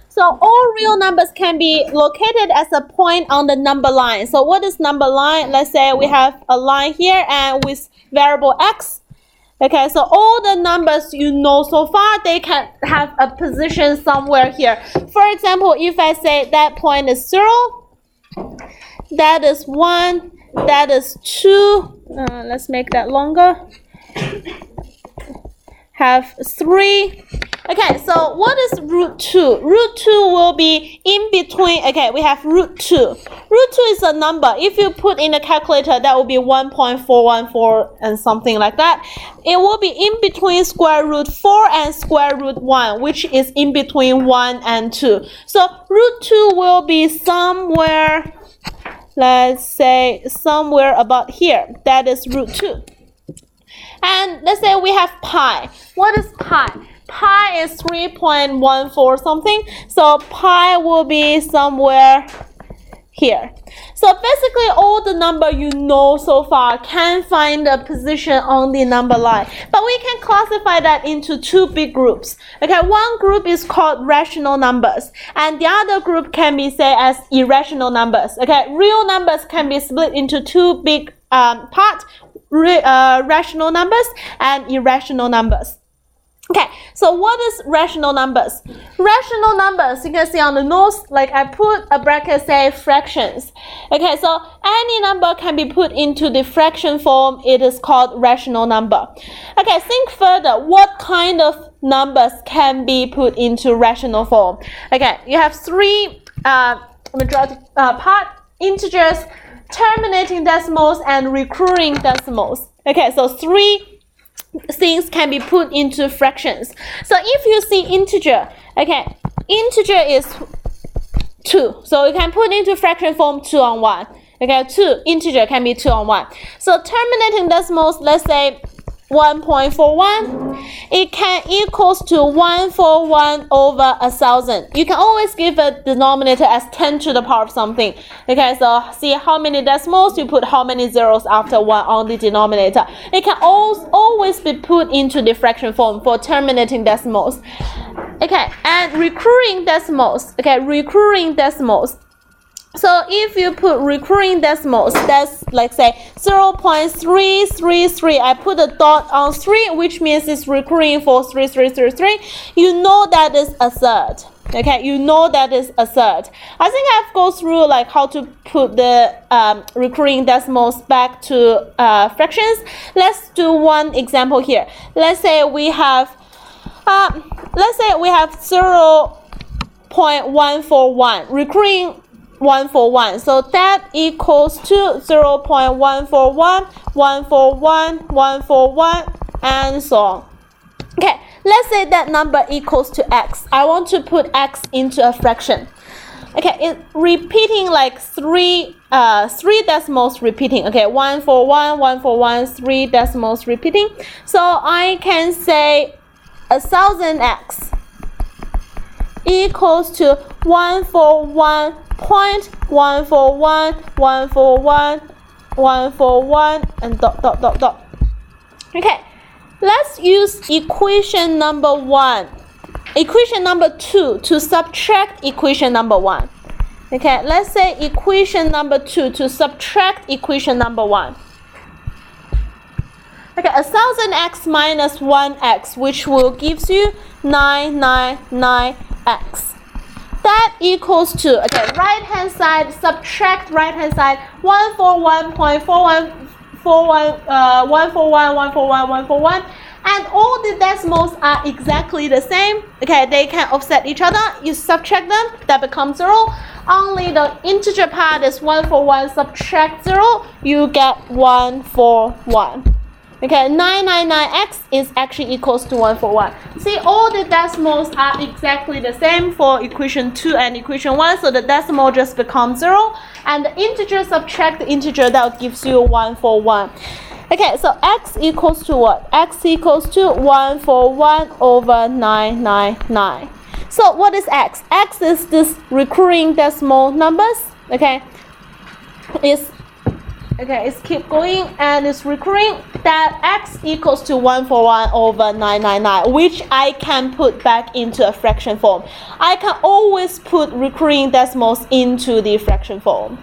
So all real numbers can be located as a point on the number line. So what is number line? Let's say we have a line here and with variable x. Okay, so all the numbers you know so far, they can have a position somewhere here. For example, if I say that point is 0, that is 1, that is 2, let's make that longer, have 3. Okay, so what is root 2? Root 2 will be in between. Okay, we have root 2. Root 2 is a number. If you put in a calculator, that will be 1.414 and something like that. It will be in between square root 4 and square root 1, which is in between 1 and 2. So root 2 will be somewhere, let's say somewhere about here. That is root 2. And let's say we have pi. What is pi? Pi is 3.14 something. So pi will be somewhere here. So basically all the number you know so far can find a position on the number line. But we can classify that into two big groups. Okay, one group is called rational numbers, and the other group can be said as irrational numbers. Okay, real numbers can be split into two big parts, rational numbers and irrational numbers. Okay, so what is rational numbers? Rational numbers, you can see on the notes, like I put a bracket, say fractions. Okay, so any number can be put into the fraction form. It is called rational number. Okay, think further. What kind of numbers can be put into rational form? Okay, you have three majority part, integers, terminating decimals, and recurring decimals. Okay, so three things can be put into fractions. So if you see integer, okay, integer is 2. So you can put into fraction form 2 on 1. Okay, 2, integer can be 2 on 1. So terminating decimals, let's say 1.41, it can equals to 141 over 1,000. You can always give a denominator as 10 to the power of something. Okay, so see how many decimals, you put how many zeros after 1 on the denominator. It can always be put into the fraction form for terminating decimals. Okay, and recurring decimals. Okay, recurring decimals. So if you put recurring decimals, that's like say 0.333. I put a dot on 3, which means it's recurring for 3333. You know that is a third. Okay, you know that is a third. I think I've gone through like how to put the recurring decimals back to fractions. Let's do one example here. Let's say we have 0.141 recurring 141. So that equals to 0.141, 141, 141, and so on. Okay, let's say that number equals to x. I want to put x into a fraction. Okay, it's repeating like three decimals repeating. Okay, 141, 141, 3 decimals repeating. So I can say 1,000x equals to 141.141, 141, 141, and dot dot dot dot. Okay, let's use equation number 1, equation number 2 to subtract equation number 1. Okay, let's say equation number 2 to subtract equation number 1. Okay, 1,000x minus 1x, which will gives you 999x. That equals to, okay, right hand side, subtract right hand side, 141.141, and all the decimals are exactly the same. Okay, they can offset each other. You subtract them, that becomes 0. Only the integer part is 141, subtract 0, you get 141. Okay, 999x is actually equals to 141. See, all the decimals are exactly the same for equation 2 and equation 1, so the decimal just becomes 0, and the integer subtract the integer, that gives you 141. Okay, so x equals to what? X equals to 141 over 999. So what is x? X is this recurring decimal numbers. Okay, it's Okay, it's keep going and it's recurring, that x equals to 141 over 999, which I can put back into a fraction form. I can always put recurring decimals into the fraction form,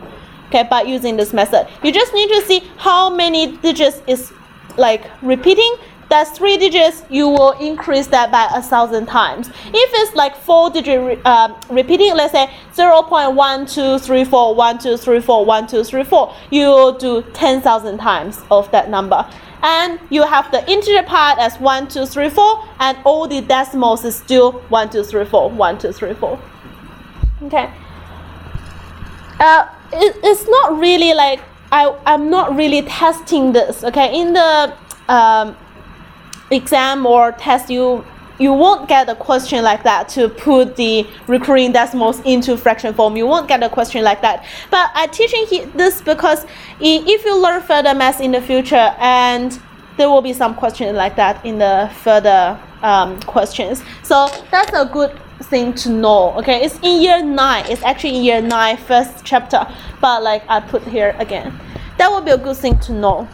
okay, by using this method. You just need to see how many digits is like repeating. That's 3 digits, you will increase that by 1,000 times. If it's like 4 digit repeating, let's say 0.1234, 1234, 1234, you will do 10,000 times of that number. And you have the integer part as 1234, and all the decimals is still 1234, 1234. Okay. It's not really like, I'm not really testing this, okay? In the exam or test, you won't get a question like that to put the recurring decimals into fraction form. You won't get a question like that. But I'm teaching this because if you learn further math in the future, and there will be some questions like that in the further questions. So that's a good thing to know. Okay, it's in year 9. It's actually in year 9, first chapter. But like I put here again, that would be a good thing to know.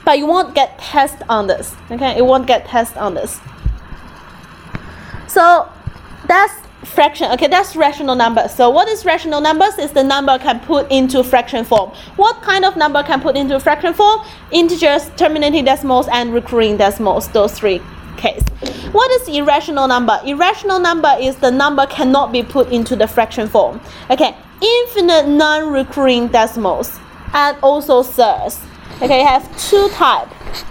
But you won't get test on this, okay? It won't get test on this. So that's fraction, okay? That's rational numbers. So what is rational numbers? Is the number can put into fraction form. What kind of number can put into fraction form? Integers, terminating decimals, and recurring decimals. Those 3 cases. What is irrational number? Irrational number is the number cannot be put into the fraction form. Okay, infinite non-recurring decimals, and also thirds. Okay, you have 2 types.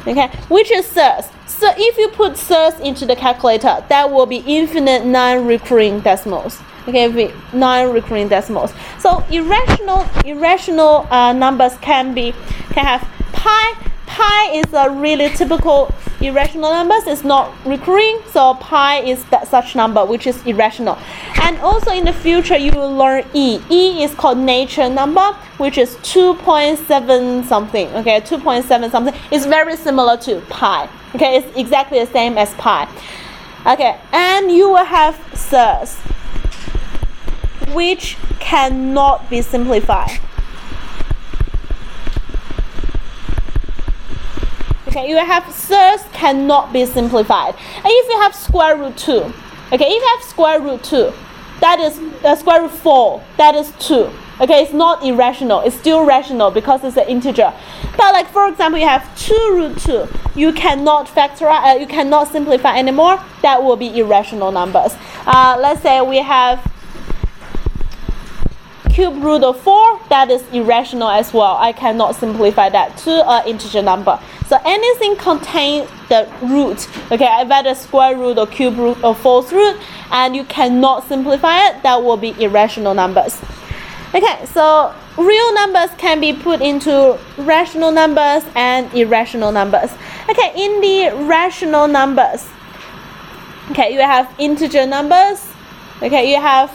Okay, which is thirds. So if you put thirds into the calculator, that will be infinite non-recurring decimals. Okay, non-recurring decimals. So irrational numbers can have pi. Pi is a really typical irrational numbers. It's not recurring, so pi is that such number which is irrational. And also in the future you will learn e. E is called natural number, which is 2.7 something. Okay, 2.7 something. It's very similar to pi. Okay, it's exactly the same as pi. Okay, and you will have thirds, which cannot be simplified. Okay, you have thirds cannot be simplified. And if you have square root 2, okay, if you have square root 2, that is square root 4, that is 2. Okay, it's not irrational, it's still rational because it's an integer. But like for example, you have 2 root 2, you cannot factorize, you cannot simplify anymore. That will be irrational numbers. Let's say we have cube root of 4, that is irrational as well. I cannot simplify that to an integer number. So anything contain the root, okay, either square root or cube root or fourth root, and you cannot simplify it, that will be irrational numbers. Okay, so real numbers can be put into rational numbers and irrational numbers. Okay, in the rational numbers, okay, you have integer numbers, okay, you have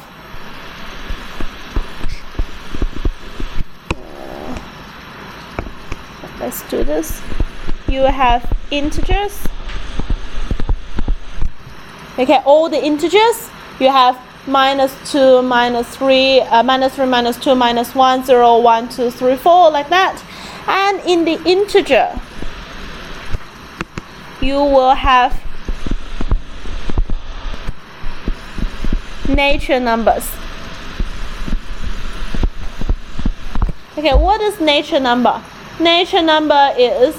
let's do this. You have integers. Okay, all the integers. You have -2, -3, -3, -2, -1, 0, 1, 2, 3, 4, like that. And in the integer, you will have natural numbers. Okay, what is natural number? Natural number is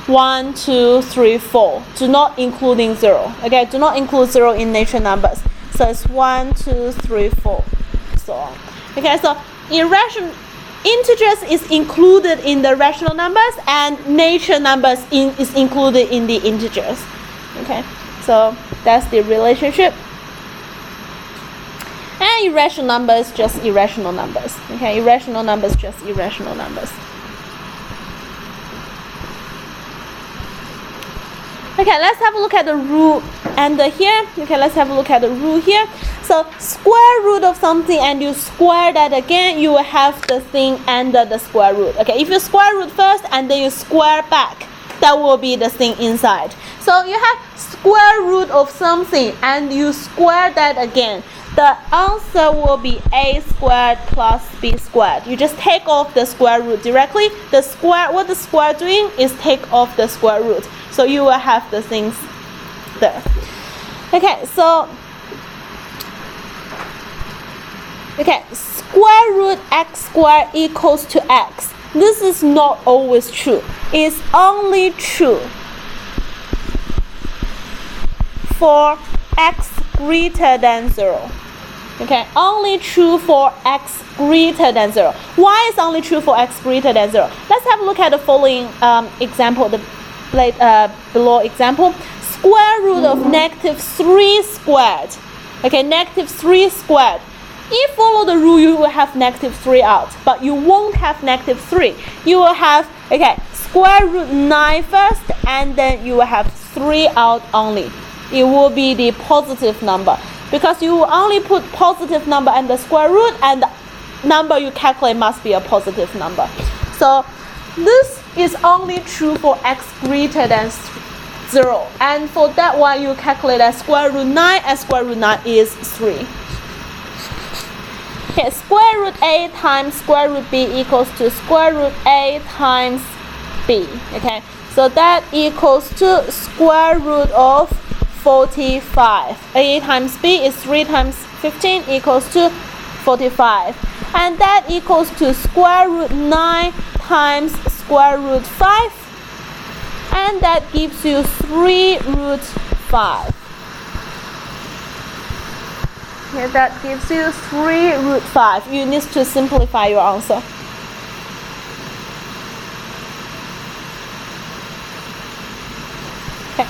1, 2, 3, 4. Do not including 0. Okay, do not include 0 in natural numbers. So it's 1, 2, 3, 4, so on. Okay, so integers is included in the rational numbers, and natural numbers is included in the integers. Okay, so that's the relationship. And irrational numbers, just irrational numbers. Okay, irrational numbers, just irrational numbers. Okay, let's have a look at the rule and here. Okay, let's have a look at the rule here. So square root of something and you square that again, you will have the thing under the square root. Okay, if you square root first and then you square back, that will be the thing inside. So you have square root of something and you square that again. the answer will be a squared plus b squared. You just take off the square root directly. What the square doing is take off the square root. So you will have the things there. Okay, so square root x squared equals to x. This is not always true. It's only true for x greater than 0. Okay, only true for x greater than 0. Why is only true for x greater than 0? Let's have a look at the following example, the below example. Square root of -3 squared. Okay, -3 squared. If you follow the rule, you will have -3 out, but you won't have -3. You will have, square root 9 first, and then you will have 3 out only. It will be the positive number, because you will only put positive number and the square root, and the number you calculate must be a positive number. So this is only true for x greater than 0, and for that one you calculate as square root 9, and square root 9 is 3. Okay, square root a times square root b equals to square root a times b. Okay, so that equals to square root of 45. A times b is 3 times 15 equals to 45. And that equals to square root 9 times square root 5. And that gives you 3 root 5. Okay, that gives you 3 root 5. You need to simplify your answer. Okay.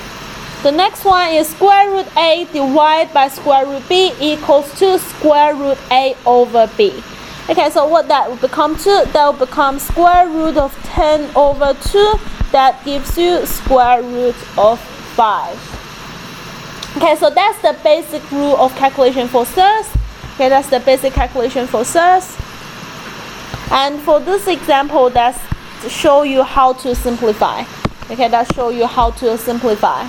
The next one is square root a divided by square root b equals to square root a over b. Okay, so what that will become to? That will become square root of 10 over 2. That gives you square root of 5. Okay, so that's the basic rule of calculation for surds. Okay, that's the basic calculation for surds. And for this example, that's to show you how to simplify. Okay, that show you how to simplify.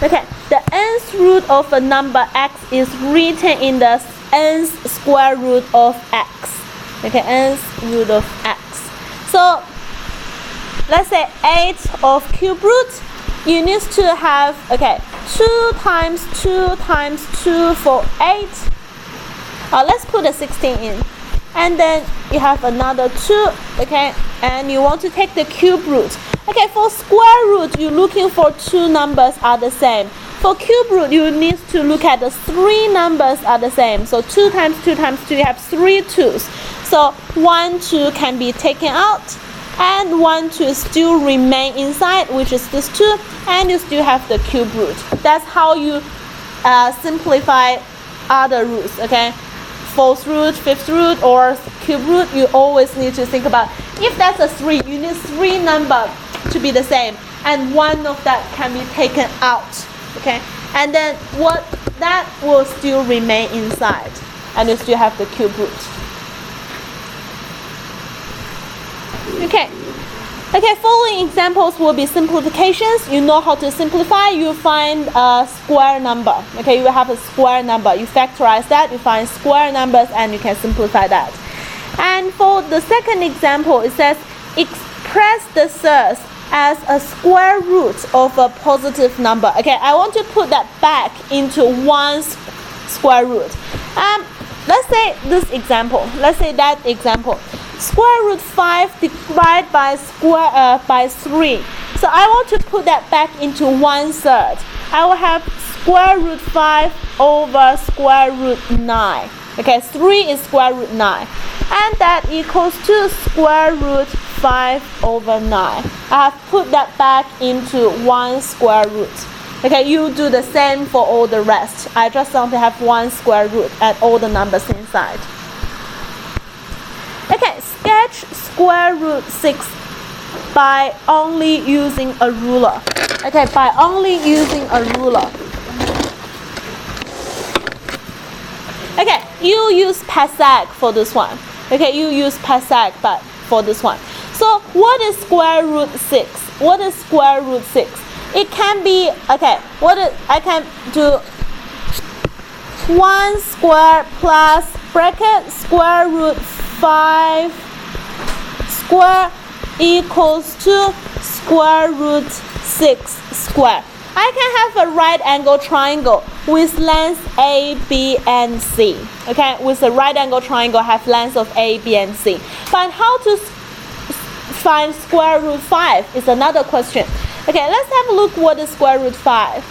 Okay, the nth root of a number x is written in the nth square root of x. Okay, nth root of x. So let's say 8 of cube root. You need to have 2 times 2 times 2 for 8. Let's put a 16 in, and then you have another 2. And you want to take the cube root. For square root, you're looking for 2 numbers are the same. For cube root, you need to look at the 3 numbers are the same. So 2 times 2 times 2, you have 3 2's. So 1 2 can be taken out, and 1 2 still remain inside, which is this 2, and you still have the cube root. That's how you simplify other roots. Fourth root, fifth root, or cube root. You always need to think about, if that's a 3, you need 3 numbers to be the same, and one of that can be taken out. And then that will still remain inside, and you still have the cube root. Following examples will be simplifications. You know how to simplify. You find a square number. You will have a square number. You factorize that. You find square numbers, and you can simplify that. And for the second example, it says express the surds as a square root of a positive number. I want to put that back into one square root. Let's say this example. Let's say that example. Square root 5 divided by 3. So I want to put that back into 1/3. I will have square root 5 over square root 9. 3 is square root 9. And that equals to square root 5 over 9. I have put that back into 1 square root. You do the same for all the rest. I just want to have 1 square root and all the numbers inside. Sketch square root 6 by only using a ruler. By only using a ruler. You use Passag for this one. You use Passag but for this one. So what is square root 6? What is square root 6? It can be, I can do 1 squared plus bracket square root 5 squared equals to square root 6 squared. I can have a right angle triangle with length A, B, and C. Okay, with a right angle triangle have length of A, B, and C. But how to find square root 5 is another question. Okay, let's have a look what is square root 5.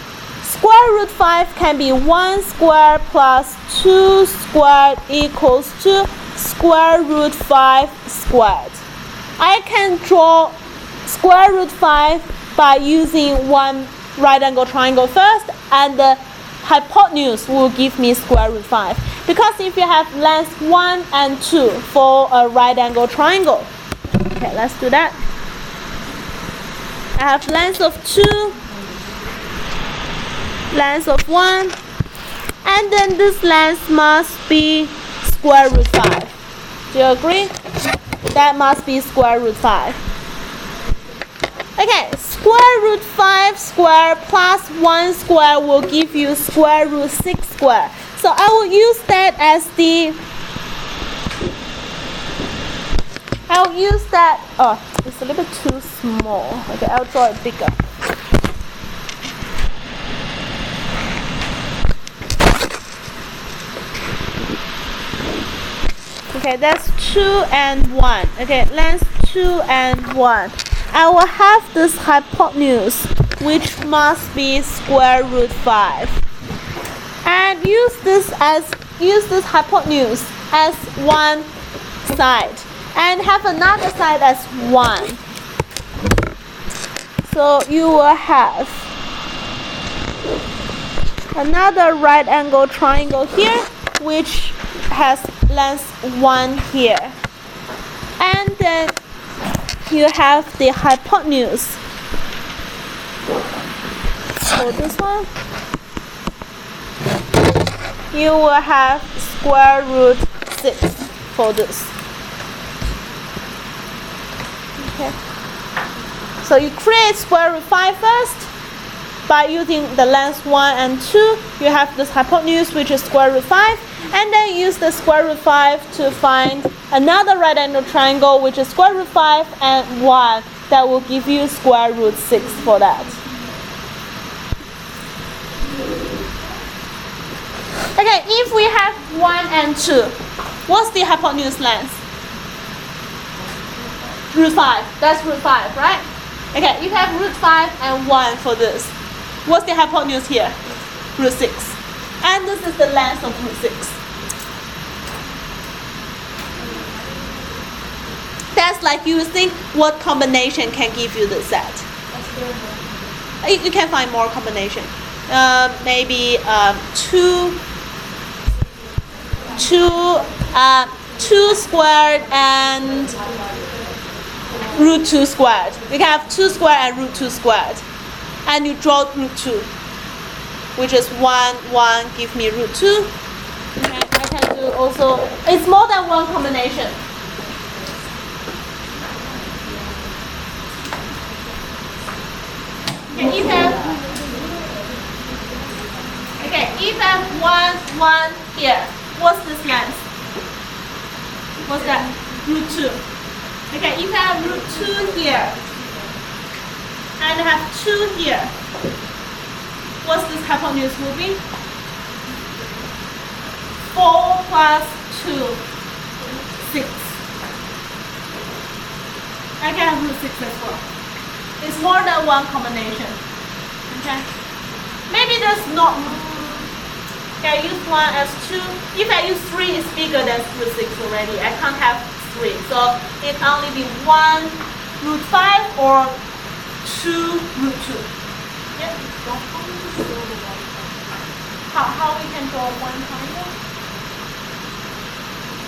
Square root 5 can be 1 squared plus 2 squared equals to square root 5 squared. I can draw square root 5 by using one right angle triangle first, and the hypotenuse will give me square root 5. Because if you have length 1 and 2 for a right angle triangle. Okay, let's do that. I have length of 2, length of 1, and then this length must be square root 5. Do you agree? That must be square root 5. Okay, square root 5 squared plus 1 squared will give you square root 6 squared. So I will use that as the, I'll use that, oh, it's a little bit too small. Okay, I'll draw it bigger. Okay, that's 2 and 1. Okay, length 2 and 1. I will have this hypotenuse, which must be square root 5. And use this hypotenuse as one side. And have another side as 1. So you will have another right angle triangle here, which has length 1 here. And then you have the hypotenuse for this one. You will have square root 6 for this. Okay. So you create square root 5 first by using the length 1 and 2. You have this hypotenuse, which is square root 5, and then use the square root 5 to find another right angle triangle, which is square root 5 and 1. That will give you square root 6 for that. Okay, if we have 1 and 2, what's the hypotenuse length? Root 5. That's root 5, right? Okay, you have root 5 and 1 for this. What's the hypotenuse here? Root 6. And this is the length of root 6. That's like you think what combination can give you the set. You can find more combination. Maybe 2 squared and root 2 squared. You can have 2 squared and root 2 squared. And you draw root 2, which is 1, 1, give me root 2. Okay, I can do also, it's more than one combination. Okay, if I have 1, 1 here, what's this length? What's that? Root 2. Okay, if I have root 2 here, and I have 2 here, what's this hypotenuse will be? 4 plus 2, 6. I can have root 6 as well. It's more than one combination. Okay. Maybe there's not. Okay, I use 1 as 2. If I use 3, it's bigger than root 6 already. I can't have 3. So it only be 1 root 5 or 2 root 2. Yep. How we can draw one triangle?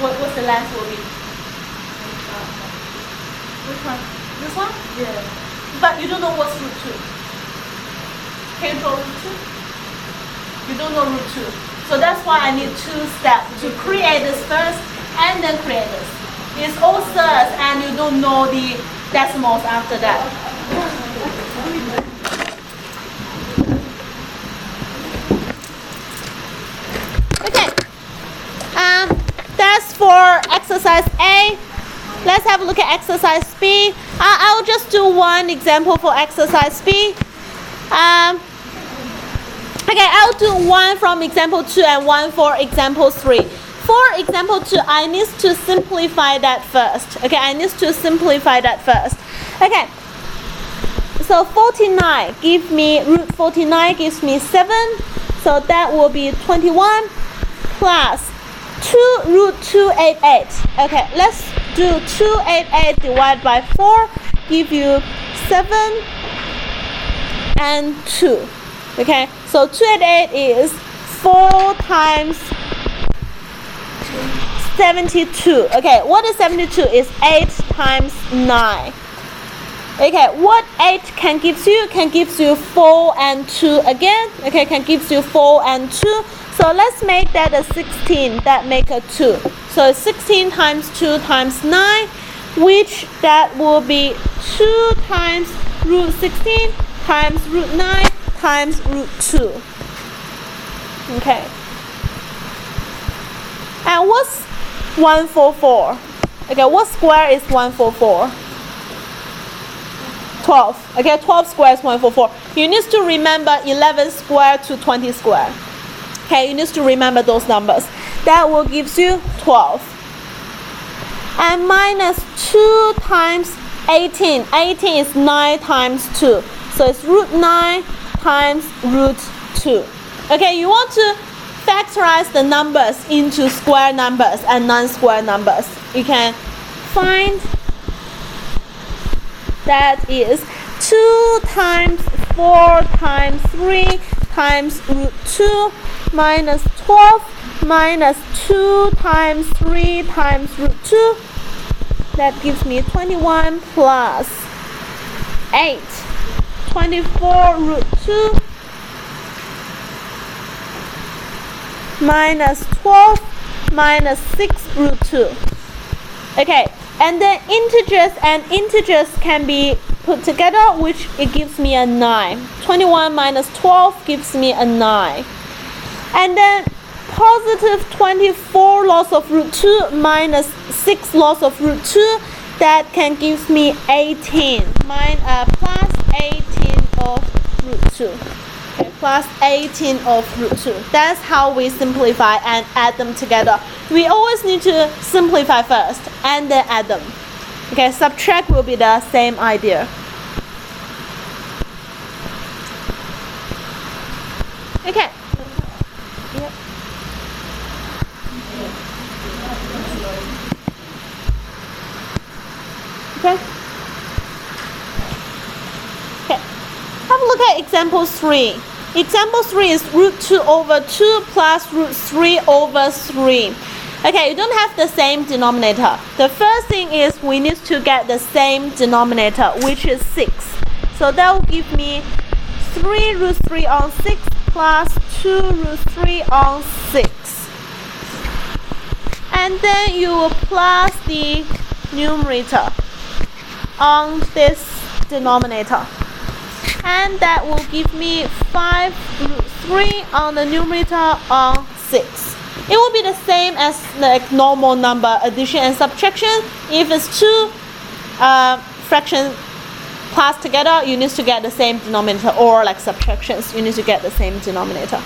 What's the length will be? Which one? This one? Yeah. But you don't know what's root 2. Can you draw root 2? You don't know root 2. So that's why I need 2 steps to create this first and then create this. It's all thirds and you don't know the decimals after that. exercise A. Let's have a look at exercise B. I'll just do one example for exercise B. Okay, I'll do one from example 2 and one for example 3. For example 2, I need to simplify that first. Okay, I need to simplify that first. Okay, so 49 give me, root 49 gives me 7. So that will be 21 plus 2 root 288. Okay, let's do 288 divided by 4, give you 7 and 2. Okay, so 288 is 4 times 72. Okay, what is 72? Is 8 times 9. Okay, what 8 can give you? Can give you 4 and 2 again. Okay, can give you 4 and 2. So let's make that a 16. That make a 2. So 16 times 2 times 9, which that will be 2 times root 16 times root 9 times root 2. Okay. And what's 144? Okay, what square is 144? 12. Okay, 12 square is 144. You need to remember 11 square to 20 square. Okay, you need to remember those numbers. That will give you 12. And minus 2 times 18. 18 is 9 times 2. So it's root 9 times root 2. Okay, you want to factorize the numbers into square numbers and non-square numbers. You can find that is 2 times 4 times 3 times root 2 minus 12 minus 2 times 3 times root 2. That gives me 21 plus 8. 24 root 2 minus 12 minus 6 root 2. Okay, and then integers and integers can be put together, which it gives me a 9. 21 minus 12 gives me a 9. And then positive 24 loss of root 2 minus 6 loss of root 2, that can give me 18. Plus 18 of root 2. Okay, plus 18 of root 2. That's how we simplify and add them together. We always need to simplify first and then add them. Okay, subtract will be the same idea. Okay. Yep. Okay. Okay. Have a look at example 3. Example 3 is root 2 over 2 plus root 3 over 3. Okay, you don't have the same denominator. The first thing is we need to get the same denominator, which is 6. So that will give me 3 root 3 on 6 plus 2 root 3 on 6. And then you will plus the numerator on this denominator. And that will give me 5 root 3 on the numerator on 6. It will be the same as the normal number addition and subtraction. If it's 2 fractions plus together, you need to get the same denominator, or like subtractions, you need to get the same denominator.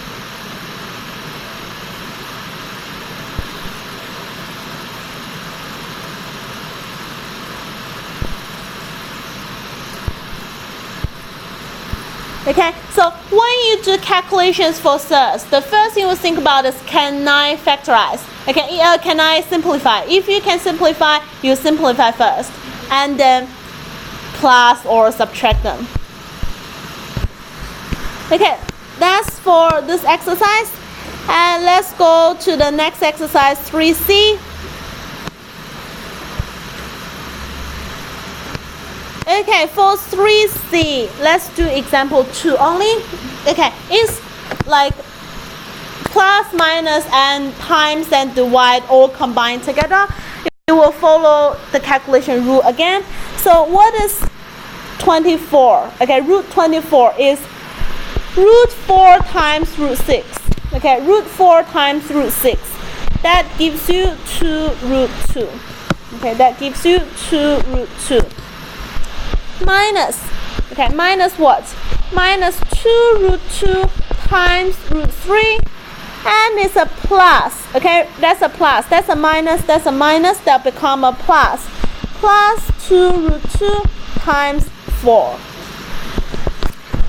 Okay, so when you do calculations for surds, the first thing you think about is, can I factorize? Okay, can I simplify? If you can simplify, you simplify first, and then plus or subtract them. Okay, that's for this exercise. And let's go to the next exercise, 3C. Okay, for 3C, let's do example 2 only. Okay, it's like plus, minus, and times and divide all combined together. You will follow the calculation rule again. So what is 24? Okay, root 24 is root 4 times root 6. Okay, root 4 times root 6. that gives you 2 root 2. Okay, that gives you 2 root 2. Minus, okay, minus what? Minus 2 root 2 times root 3, and it's a plus. Okay, that's a plus. That's a minus. That's a minus. That become a plus. Plus 2 root 2 times 4.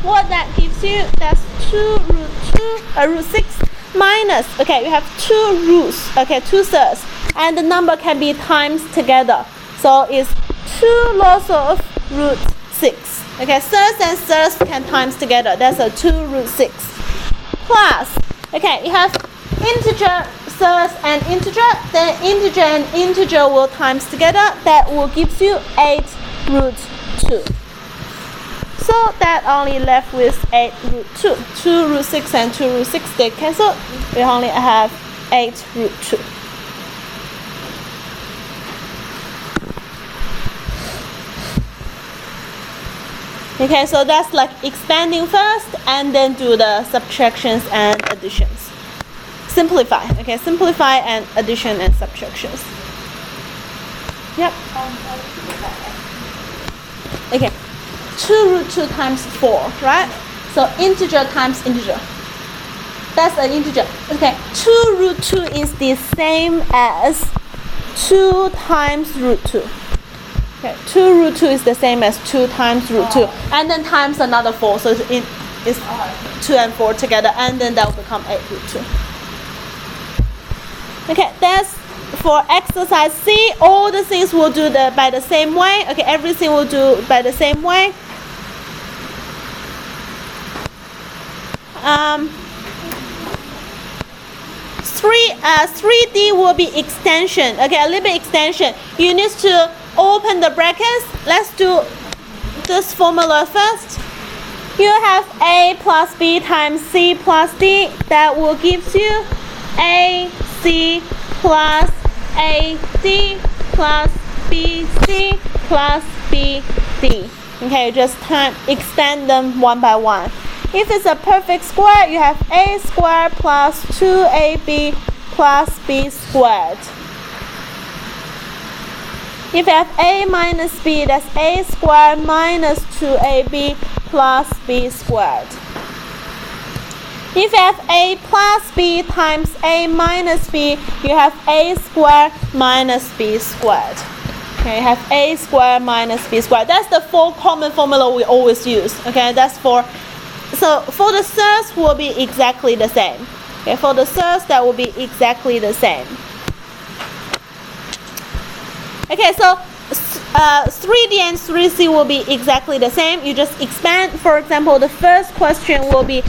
What that gives you? That's 2 root 6 minus. Okay, you have 2 roots. Okay, 2 thirds, and the number can be times together. So it's 2 lots of root 6. Okay, thirds and thirds can times together. That's a 2 root 6. Plus, okay, you have integer, thirds, and integer. Then integer and integer will times together. That will give you 8 root 2. So that only left with 8 root 2. 2 root 6 and 2 root 6, they cancel. We only have 8 root 2. Okay, so that's like expanding first and then do the subtractions and additions. Simplify, okay, simplify and addition and subtractions. Yep. Okay, 2 root 2 times 4, right? So integer times integer. That's an integer. Okay, 2 root 2 is the same as 2 times root 2. Okay, 2 root 2 is the same as 2 times root 2. And then times another 4. So it's 2 and 4 together. And then that will become 8 root 2. Okay, that's for exercise C. All the things we'll do by the same way. Okay, everything we'll do by the same way. 3D will be extension. Okay, a little bit extension. You need to open the brackets. Let's do this formula first. You have A plus B times C plus D. That will give you AC plus AD plus BC plus BD. Okay, just extend them one by one. If it's a perfect square, you have A squared plus 2AB plus B squared. If you have A minus B, that's A squared minus 2AB plus B squared. If you have A plus B times A minus B, you have A squared minus B squared. Okay, you have A squared minus B squared. That's the common formula we always use. Okay, that's so for the thirds will be exactly the same. Okay, for the thirds that will be exactly the same. Okay, so 3D and 3C will be exactly the same. You just expand. For example, the first question will be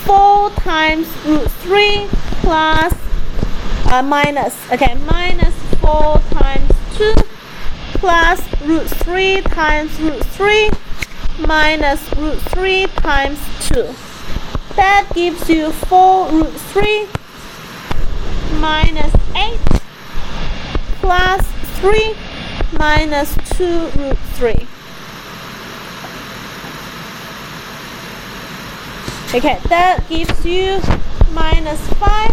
4 times root 3 plus minus 4 times 2 plus root 3 times root 3 minus root 3 times 2. That gives you 4 root 3 minus 8 plus 3 minus 2 root 3. Okay, that gives you minus 5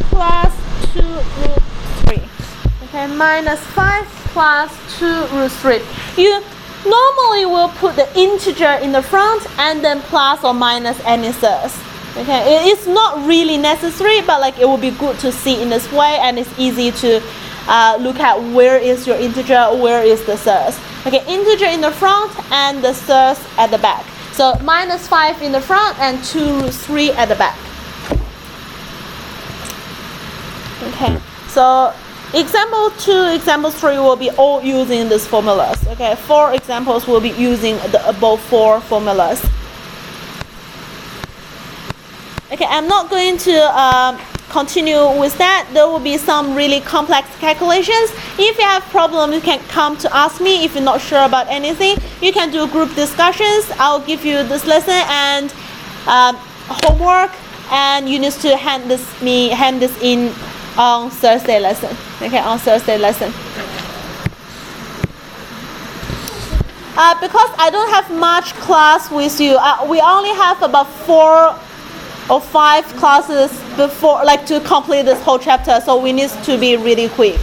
plus 2 root 3. Okay, minus 5 plus 2 root 3. You normally will put the integer in the front and then plus or minus any thirds. Okay, it's not really necessary, but like it will be good to see in this way, and it's easy to look at where is your integer, where is the thirds. Okay, integer in the front and the thirds at the back. So minus 5 in the front and 2 root 3 at the back. Okay, so example 2, example 3 will be all using these formulas. Okay, 4 examples will be using the above 4 formulas. Okay, I'm not going to continue with that. There will be some really complex calculations. If you have problems, you can come to ask me. If you're not sure about anything, you can do group discussions. I'll give you this lesson and homework, and you need to hand this in on Thursday lesson. Okay, on Thursday lesson. Because I don't have much class with you, we only have about 4 or 5 classes before, like, to complete this whole chapter. So we need to be really quick.